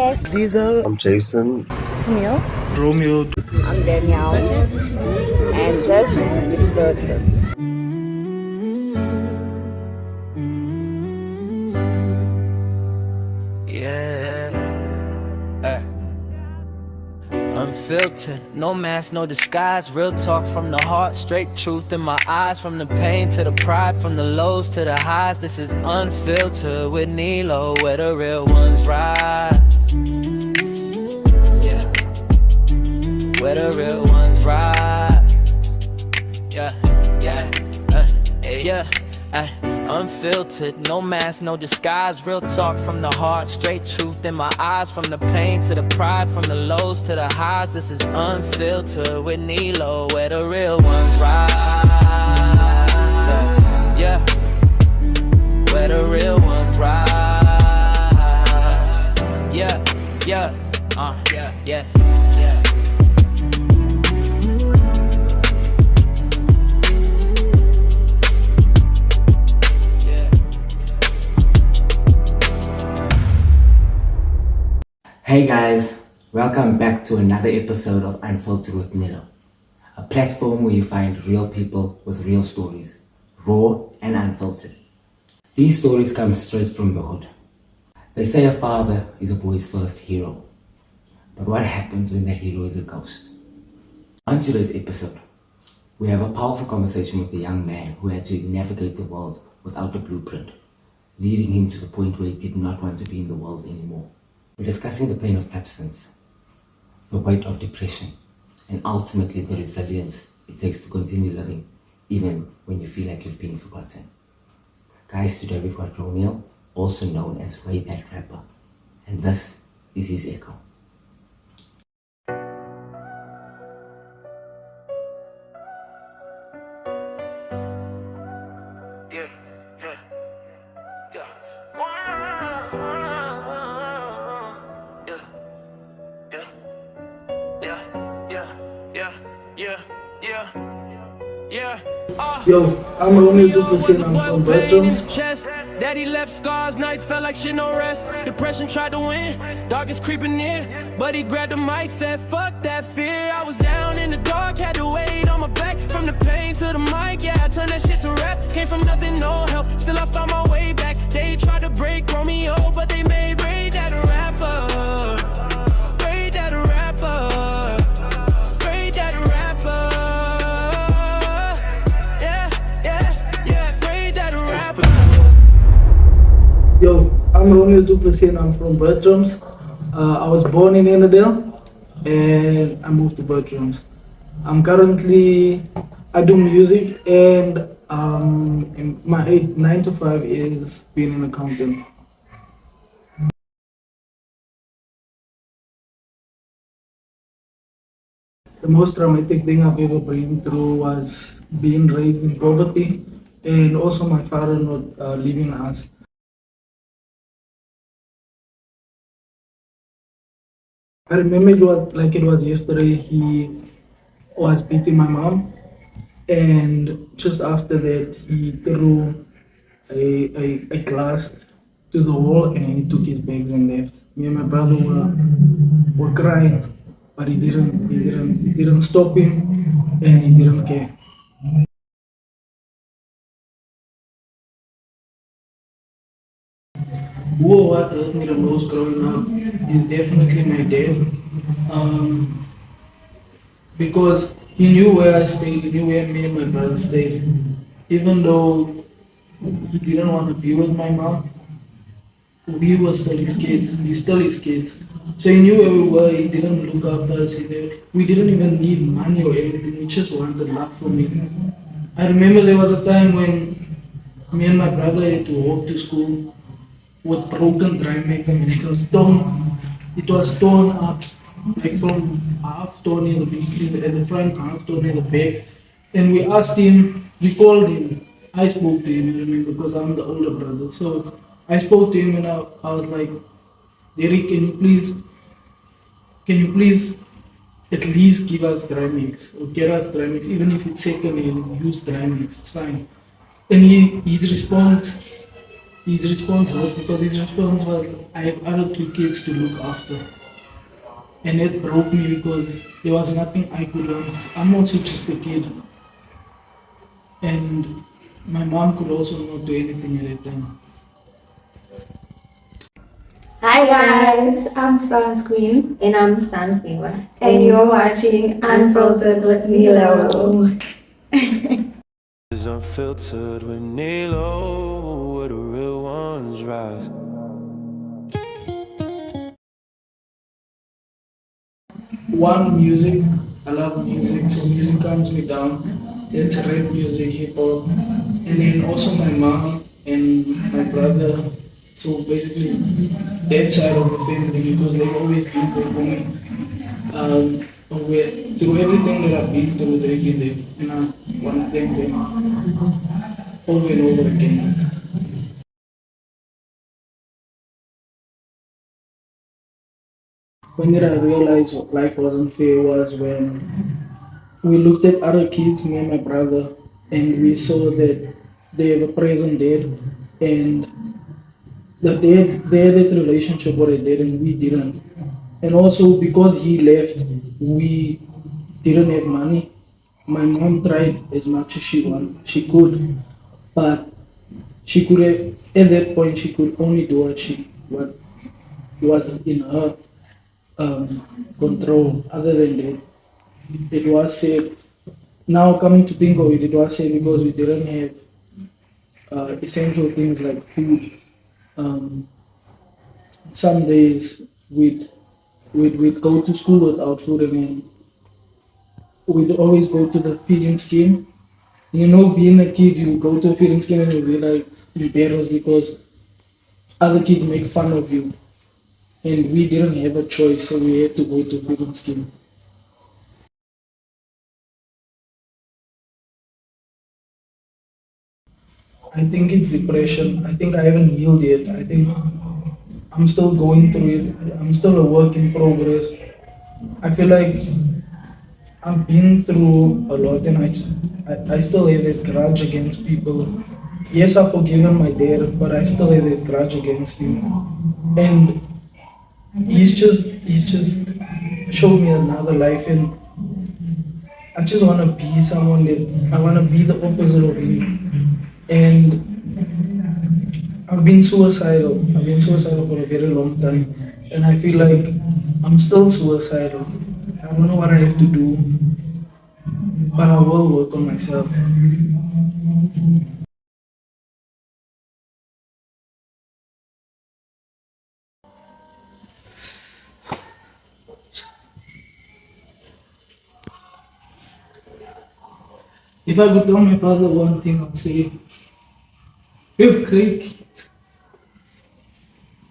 guys. Diesel. I'm Jason. It's Tamil. Romeo. I'm Danielle, and just this person. Yeah. Hey. Unfiltered, no mask, no disguise. Real talk from the heart, straight truth in my eyes. From the pain to the pride, from the lows to the highs. This is unfiltered with Nilo, where the real ones rise. Yeah, where the real ones rise. Yeah, yeah, yeah. Unfiltered, no mask, no disguise. Real talk from the heart, straight truth in my eyes. From the pain to the pride, from the lows to the highs. This is unfiltered with Nilo, where the real ones ride. Yeah, where the real ones ride. Yeah, yeah, yeah, yeah, yeah. Hey guys, welcome back to another episode of Unfiltered with Nilo, a platform where you find real people with real stories, raw and unfiltered. These stories come straight from the hood. They say a father is a boy's first hero, but what happens when that hero is a ghost? On today's episode, we have a powerful conversation with a young man who had to navigate the world without a blueprint, leading him to the point where he did not want to be in the world anymore. We're discussing the pain of absence, the weight of depression, and ultimately the resilience it takes to continue living even when you feel like you've been forgotten. Guys, today we've got Romeo, also known as Ray That Rapper, and this is his echo. Yo, I'm Romeo Duplessis and I'm from Bedrooms. Daddy left scars, nights felt like shit, no rest. Depression tried to win, darkness creeping in. But he grabbed the mic, said fuck that fear. I was down in the dark, had to wait on my back. From the pain to the mic, yeah, I turned that shit to rap. Came from nothing, no help, still I found my way back. They tried to break Romeo, but they made Ray that a rapper. Ray that a rapper. Ray that a rapper. Yo, I'm Romeo Duplessis and I'm from Bedrooms. I was born in Annandale and I moved to Bedrooms. I do music and my 9 to 5 is being an accountant. The most traumatic thing I've ever been through was being raised in poverty and also my father not leaving us. I remember it was yesterday. He was beating my mom, and just after that, he threw a glass to the wall, and he took his bags and left. Me and my brother were crying, but he didn't stop him, and he didn't care. What hurt me the most growing up is definitely my dad, because he knew where I stayed, he knew where me and my brother stayed. Even though he didn't want to be with my mom, we were still his kids, he's still his kids. So he knew where we were, he didn't look after us, we didn't even need money or anything, we just wanted love from him. I remember there was a time when me and my brother had to walk to school with broken dry mix. I mean, it was torn up, like from half torn in the front, half torn in the back. And we asked him, we called him, I spoke to him, I remember, because I'm the older brother. So I spoke to him and I was like, Derek, can you please at least give us dry mix, or get us dry mix, even if it's second hand, use dry mix, it's fine. And his response his response hurt because his response was, I have other two kids to look after. And it broke me because there was nothing I could do. I'm also just a kid. And my mom could also not do anything at that time. Hi guys, I'm Stan's Queen And I'm Stan's Diva. and you're watching Unfiltered with Nilo. Is unfiltered with Nilo, where the real ones rise. One, music. I love music, so music calms me down. It's rap music, hip hop. And then also my mom and my brother. So basically, that side of the family because they've always been there for me. Through everything that I've been through, they've been there. And I want to thank them over and over again. When did I realize life wasn't fair was when we looked at other kids, me and my brother, and we saw that they have a present dad, and they had that relationship with their dad, and we didn't. And also because he left, we didn't have money. My mom tried as much as she could, but she could have, at that point she could only do what was in her um, control. Other than that, it was safe. Now coming to think of it, it was safe because we didn't have essential things like food. Um, some days we'd go to school without food, and then we'd always go to the feeding scheme. You know, being a kid, you go to a feeding scheme and you realize embarrassed because other kids make fun of you, and we didn't have a choice, so we had to go to a feeding scheme. I think it's depression. I think I haven't healed yet. I think I'm still going through it. I'm still a work in progress. I feel like I've been through a lot, and I still have that grudge against people. Yes, I've forgiven my dad, but I still have that grudge against him. And he's just showed me another life, and I just want to be someone that I want to be the opposite of him. And I've been suicidal. I've been suicidal for a very long time, and I feel like I'm still suicidal. I don't know what I have to do, but I will work on myself. If I could tell my father one thing, I'd say, you have great kids.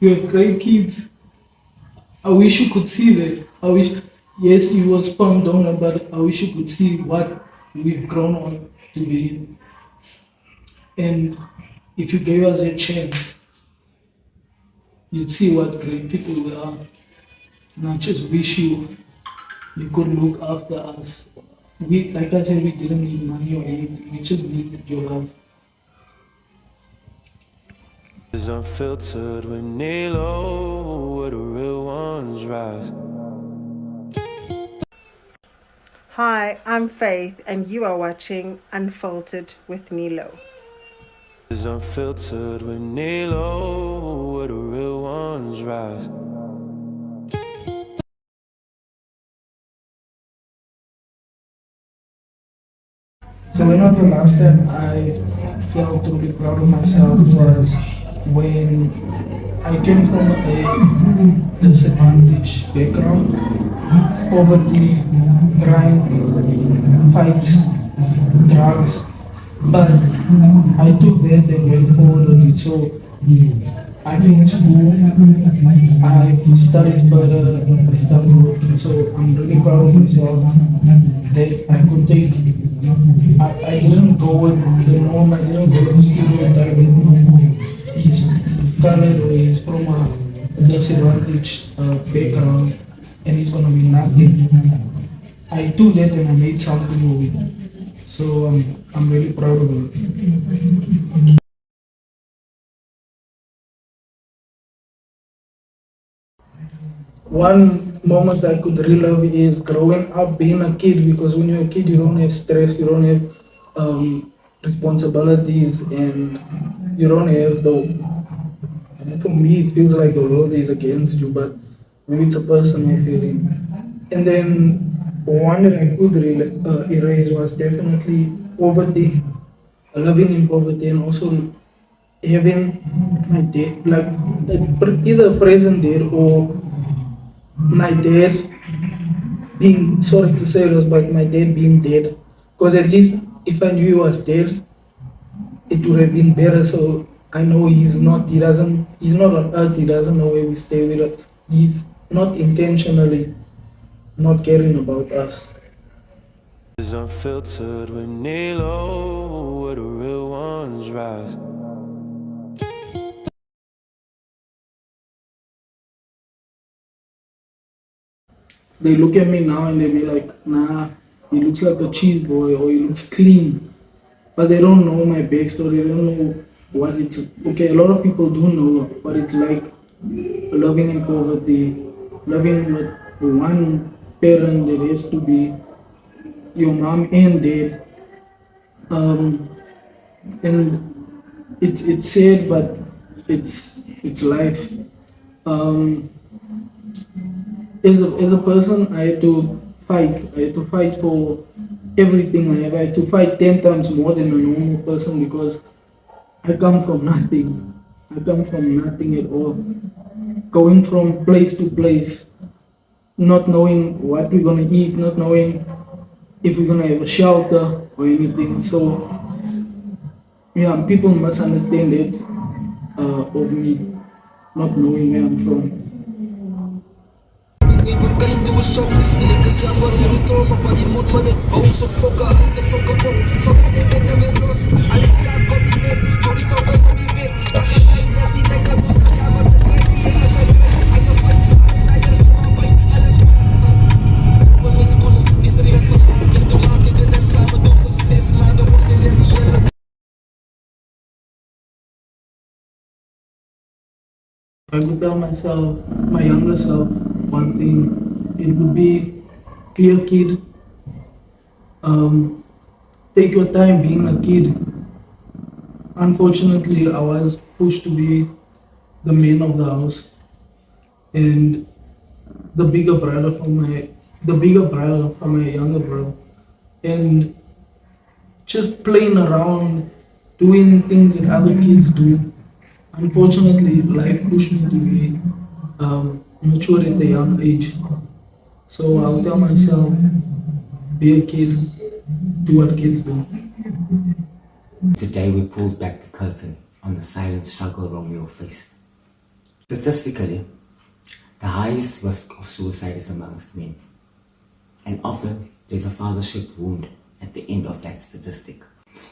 You have great kids. I wish you could see that. I wish, yes, you were sperm donor, but I wish you could see what we've grown on to be. And if you gave us a chance, you'd see what great people we are. And I just wish you could look after us. We, like I said, we didn't need money or anything. We just needed your love. Is unfiltered with Nilo, where the real ones rise. Hi, I'm Faith, and you are watching Unfiltered with Nilo. Is unfiltered with Nilo, where the real ones rise. So when was the last time I felt really proud of myself was when I came from a disadvantaged background, poverty, crime, fights, drugs, but I took that and went forward with it. So I finished school, I studied further, I started working, so I'm really proud of myself that I could take. I didn't go with the norm, I didn't go with the stereotype. He's colored or he's from a disadvantaged background and he's gonna be nothing. I took that and I made something of it. So I'm really proud of it. one moment I could relive is growing up, being a kid, because when you're a kid, you don't have stress, you don't have responsibilities, and you don't have for me, it feels like the world is against you, but maybe it's a personal feeling. And then one that I could erase was definitely poverty, living in poverty, and also having my dad, like either present dad or my dad being, sorry to say this, but my dad being dead. Because at least if I knew he was dead, it would have been better. So I know he's not on earth, he doesn't know where we stay with it. He's not intentionally not caring about us. Is unfiltered with Nilo, where the real ones rise. They look at me now and they be like, nah, he looks like a cheese boy or he looks clean. But they don't know my backstory, they don't know what it's. Okay, a lot of people do know what it's like living in poverty, living with one parent that has to be your mom and dad. And it's sad, but it's life. As a person, I had to fight. I had to fight for everything I have. I had to fight 10 times more than a normal person because I come from nothing. I come from nothing at all. Going from place to place, not knowing what we're gonna eat, not knowing if we're gonna have a shelter or anything. So, yeah, people must understand it of me not knowing where I'm from. Even came to a show en ik is jammer hoe de dromen, maar die moet me net boze fokken, uit de fokken op. Van mijn leven en weer los, alleen kaart kom je net, hou die focus op je bed. Ik heb mij net zien, ik heb moest naar jammer, dat kan niet, hij zijn brein, hij zijn fijn, alleen naar eerst de wapijn, alles goed. Met mijn schoenen, die stress gemaakt, en toen maak ik het en samen doen ze 6 maanden, ons in die hele. I would tell myself, my younger self, one thing, it would be, be a kid. Take your time being a kid. Unfortunately, I was pushed to be the man of the house and the bigger brother from my younger brother, and just playing around, doing things that other kids do. Unfortunately, life pushed me to be mature at a young age. So I'll tell myself, be a kid, do what kids do. Today we pulled back the curtain on the silent struggle Romeo faced. Statistically, the highest risk of suicide is amongst men. And often, there's a fathership wound at the end of that statistic.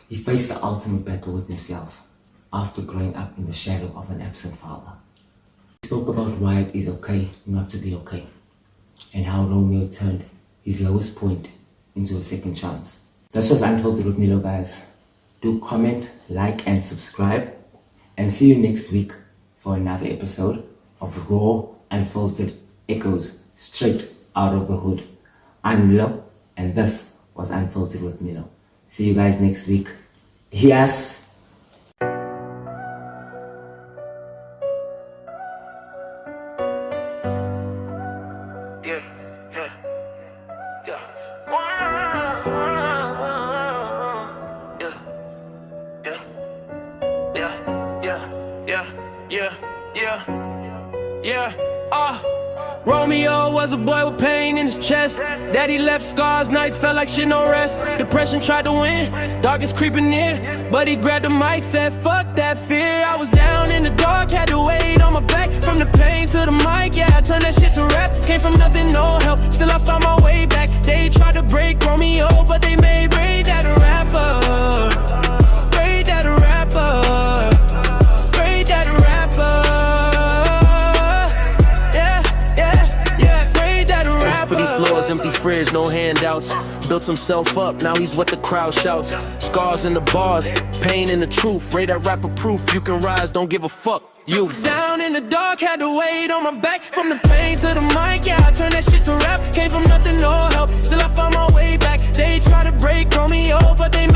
He faced the ultimate battle with himself after growing up in the shadow of an absent father. He spoke about why it is okay not to be okay, and how Romeo turned his lowest point into a second chance. This was Unfiltered with Nilo, guys. Do comment, like and subscribe, and see you next week for another episode of Raw, Unfiltered Echoes straight out of the hood. I'm Nilo, and this was Unfiltered with Nilo. See you guys next week. Yes! Romeo was a boy with pain in his chest. Daddy left scars, nights felt like shit, no rest. Depression tried to win, darkness creeping near. But he grabbed the mic, said fuck that fear. I was down in the dark, had to wait on my back. From the pain to the mic, yeah, I turned that shit to rap. Came from nothing, no help, still I found my way back. They tried to break Romeo, but they made Ray that a rapper. Ray that a rapper. Ray that a rapper. Empty floors, empty fridge. years, no handouts. Built himself up, now he's what the crowd shouts. Scars in the bars, pain in the truth. Ray that rapper proof, you can rise, don't give a fuck. You down in the dark, had to wait on my back. From the pain to the mic, yeah, I turned that shit to rap. Came from nothing, no help, still I found my way back. They try to break Romeo, but they